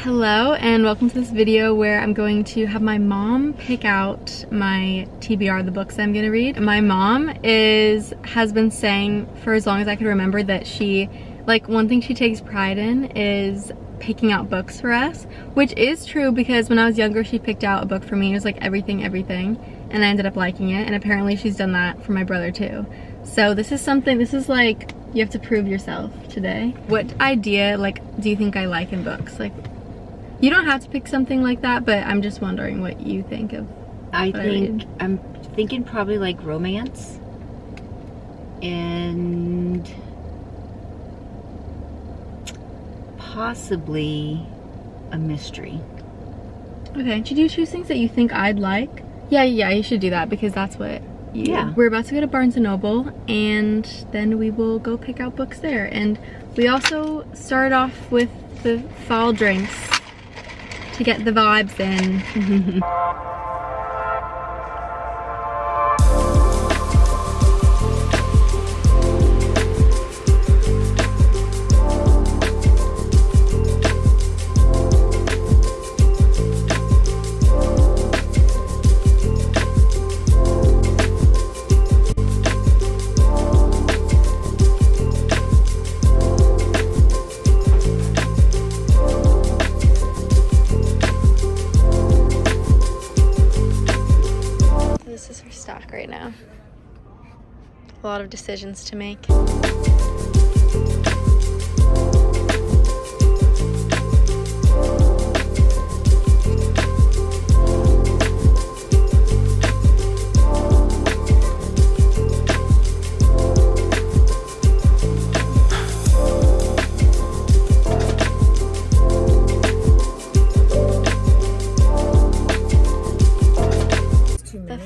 Hello and welcome to this video where I'm going to have my mom pick out my TBR, the books I'm gonna read. My mom has been saying for as long as I can remember that she, like, one thing she takes pride in is picking out books for us, which is true because when I was younger she picked out a book for me. It was like everything, and I ended up liking it, and apparently she's done that for my brother too. So this is like, you have to prove yourself today. What idea, like, do you think I like in books? Like, you don't have to pick something like that, but I'm just wondering what you think of. I'm thinking probably like romance and possibly a mystery. Okay, should you choose things that you think I'd like? Yeah, you should do that because that's what you... Yeah. We're about to go to Barnes & Noble and then we will go pick out books there. And we also started off with the fall drinks to get the vibes in. This is her stock right now. A lot of decisions to make.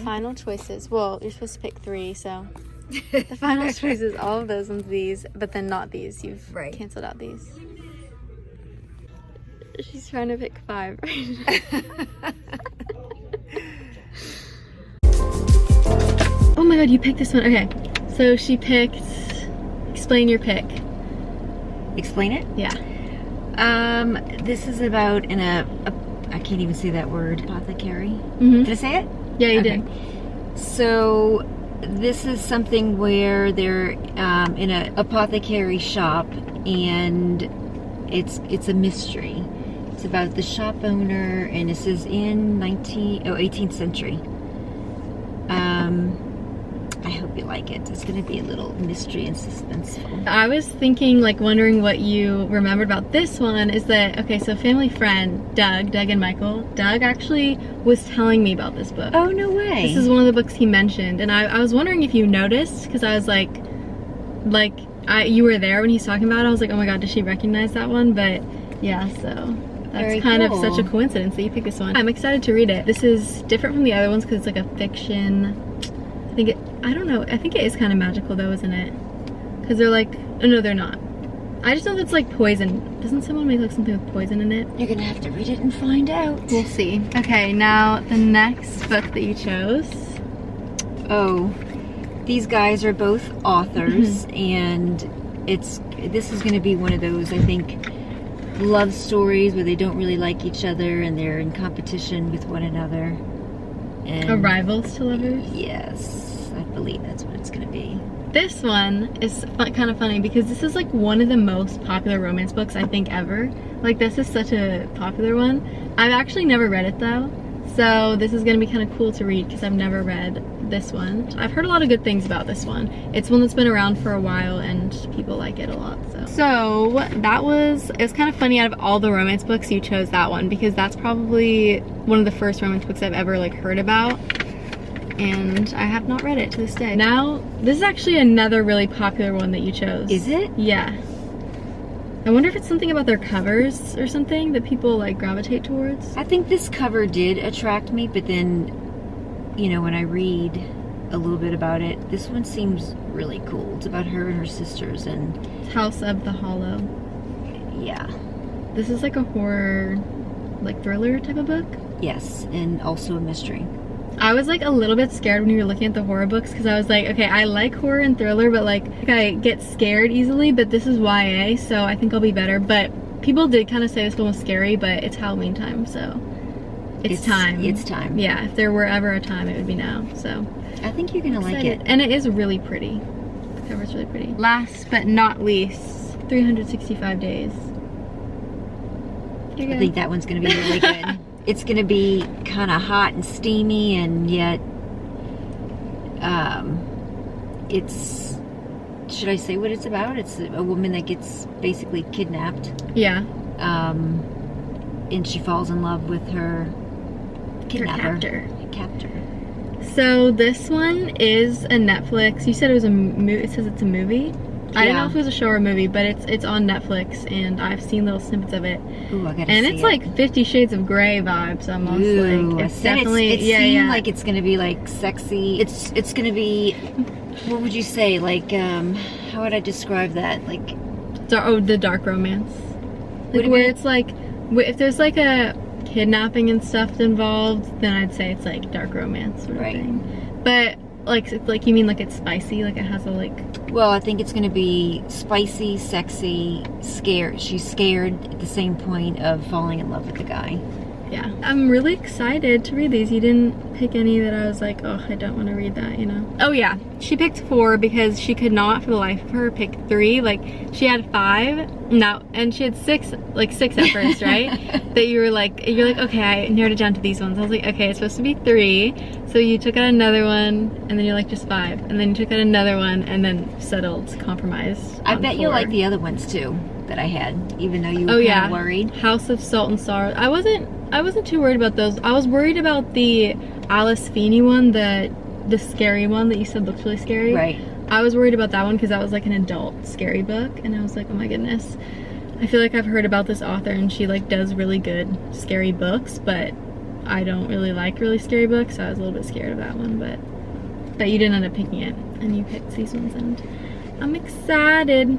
Final choices. Well, you're supposed to pick 3, so the final choices, all of those ones, these, but then not these. You've canceled out these. She's trying to pick 5 right now. Oh my god, you picked this one. Okay, so she picked, explain your pick. Explain it? Yeah. This is about I can't even say that word. Apothecary. Mm-hmm. Did I say it? Yeah, you did. So this is something where they're in an apothecary shop, and it's a mystery. It's about the shop owner, and this is in 18th century. I hope you like it. It's going to be a little mystery and suspenseful. I was thinking, like, wondering what you remembered about this one is that, okay, so family friend Doug and Michael, Doug actually was telling me about this book. Oh, no way. This is one of the books he mentioned, and I was wondering if you noticed, because I was like you were there when he's talking about it. I was like, oh my god, does she recognize that one? But yeah, so that's kind of such a coincidence that you picked this one. I'm excited to read it. This is different from the other ones because it's like a fiction. I don't know, I think it is kind of magical though, isn't it? Because they're like, oh no, they're not. I just know that's like poison. Doesn't someone make like something with poison in it? You're gonna have to read it and find out. We'll see. Okay, now the next book that you chose. Oh, these guys are both authors, and this is gonna be one of those, I think, love stories where they don't really like each other and they're in competition with one another. And Rivals to lovers? Yes, I believe that's what it's gonna be. This one is kind of funny because this is like one of the most popular romance books I think ever. Like, this is such a popular one. I've actually never read it though, so this is gonna be kind of cool to read because I've never read this one. I've heard a lot of good things about this one. It's one that's been around for a while and people like it a lot. So it was kind of funny, out of all the romance books you chose that one because that's probably one of the first romance books I've ever like heard about, and I have not read it to this day. Now this is actually another really popular one that you chose. Is it? Yeah. I wonder if it's something about their covers or something that people like gravitate towards. I think this cover did attract me, but then, you know, when I read a little bit about it, this one seems really cool. It's about her and her sisters and House of the Hollow. Yeah. This is like a horror, like thriller type of book? Yes, and also a mystery. I was like a little bit scared when you were looking at the horror books because I was like, okay, I like horror and thriller, but like I get scared easily, but this is YA, so I think I'll be better. But people did kind of say this one was scary, but it's Halloween time, so it's time. It's time. Yeah, if there were ever a time, it would be now. So I think you're gonna like it. And it is really pretty. The cover's really pretty. Last but not least, 365 days. I think that one's gonna be really good. It's gonna be kind of hot and steamy, and yet it's, should I say what it's about? It's a woman that gets basically kidnapped. Yeah. And she falls in love with her kidnapper. Captor. So this one is a Netflix. You said it was a movie. It says it's a movie. I didn't know if it was a show or a movie, but it's on Netflix, and I've seen little snippets of it. Ooh, I gotta see and it's it. Like 50 Shades of Grey vibes almost. Ooh, like it's definitely it seemed like it's gonna be like sexy. It's gonna be, what would you say, like how would I describe that? Like the dark romance. Like where it's like if there's like a kidnapping and stuff involved, then I'd say it's like dark romance sort of thing. But like you mean like it's spicy, like it has a like. Well, I think it's gonna be spicy, sexy, scared. She's scared at the same point of falling in love with the guy. Yeah, I'm really excited to read these. You didn't pick any that I was like, oh, I don't want to read that, you know? Oh yeah, she picked 4 because she could not for the life of her pick 3. Like she had 5, no, and she had 6 at first, right? That you're like, okay, I narrowed it down to these ones. I was like, okay, it's supposed to be 3. So you took out another one, and then you're like, just 5. And then you took out another one, and then settled, compromised. I bet you'll like the other ones too that I had, even though you were kind of worried. House of Salt and Sorrow. I wasn't too worried about those. I was worried about the Alice Feeney one, the scary one that you said looked really scary. Right. I was worried about that one because that was like an adult scary book, and I was like, oh my goodness. I feel like I've heard about this author, and she like does really good scary books, but I don't really like really scary books, so I was a little bit scared of that one, but you didn't end up picking it, and you picked these ones, and I'm excited.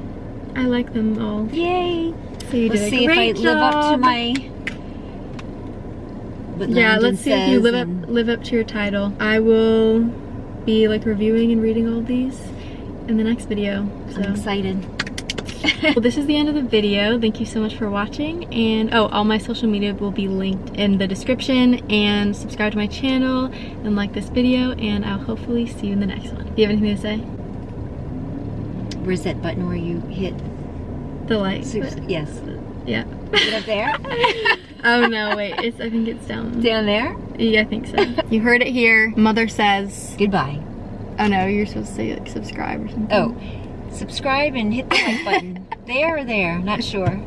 I like them all. Yay! So you did a great job. Live up to my. Yeah, let's see if you live up to your title. I will be like reviewing and reading all these in the next video. So. I'm excited. Well, this is the end of the video. Thank you so much for watching, and all my social media will be linked in the description, and subscribe to my channel and like this video, and I'll hopefully see you in the next one. Do you have anything to say? Where's that button where you hit the like? Yes. Yeah. Is it up there? Oh no, wait, I think it's down there. Yeah, I think so. You heard it here. Mother says goodbye. Oh no, you're supposed to say like subscribe or something. Oh, subscribe and hit the like button. There or there, not sure.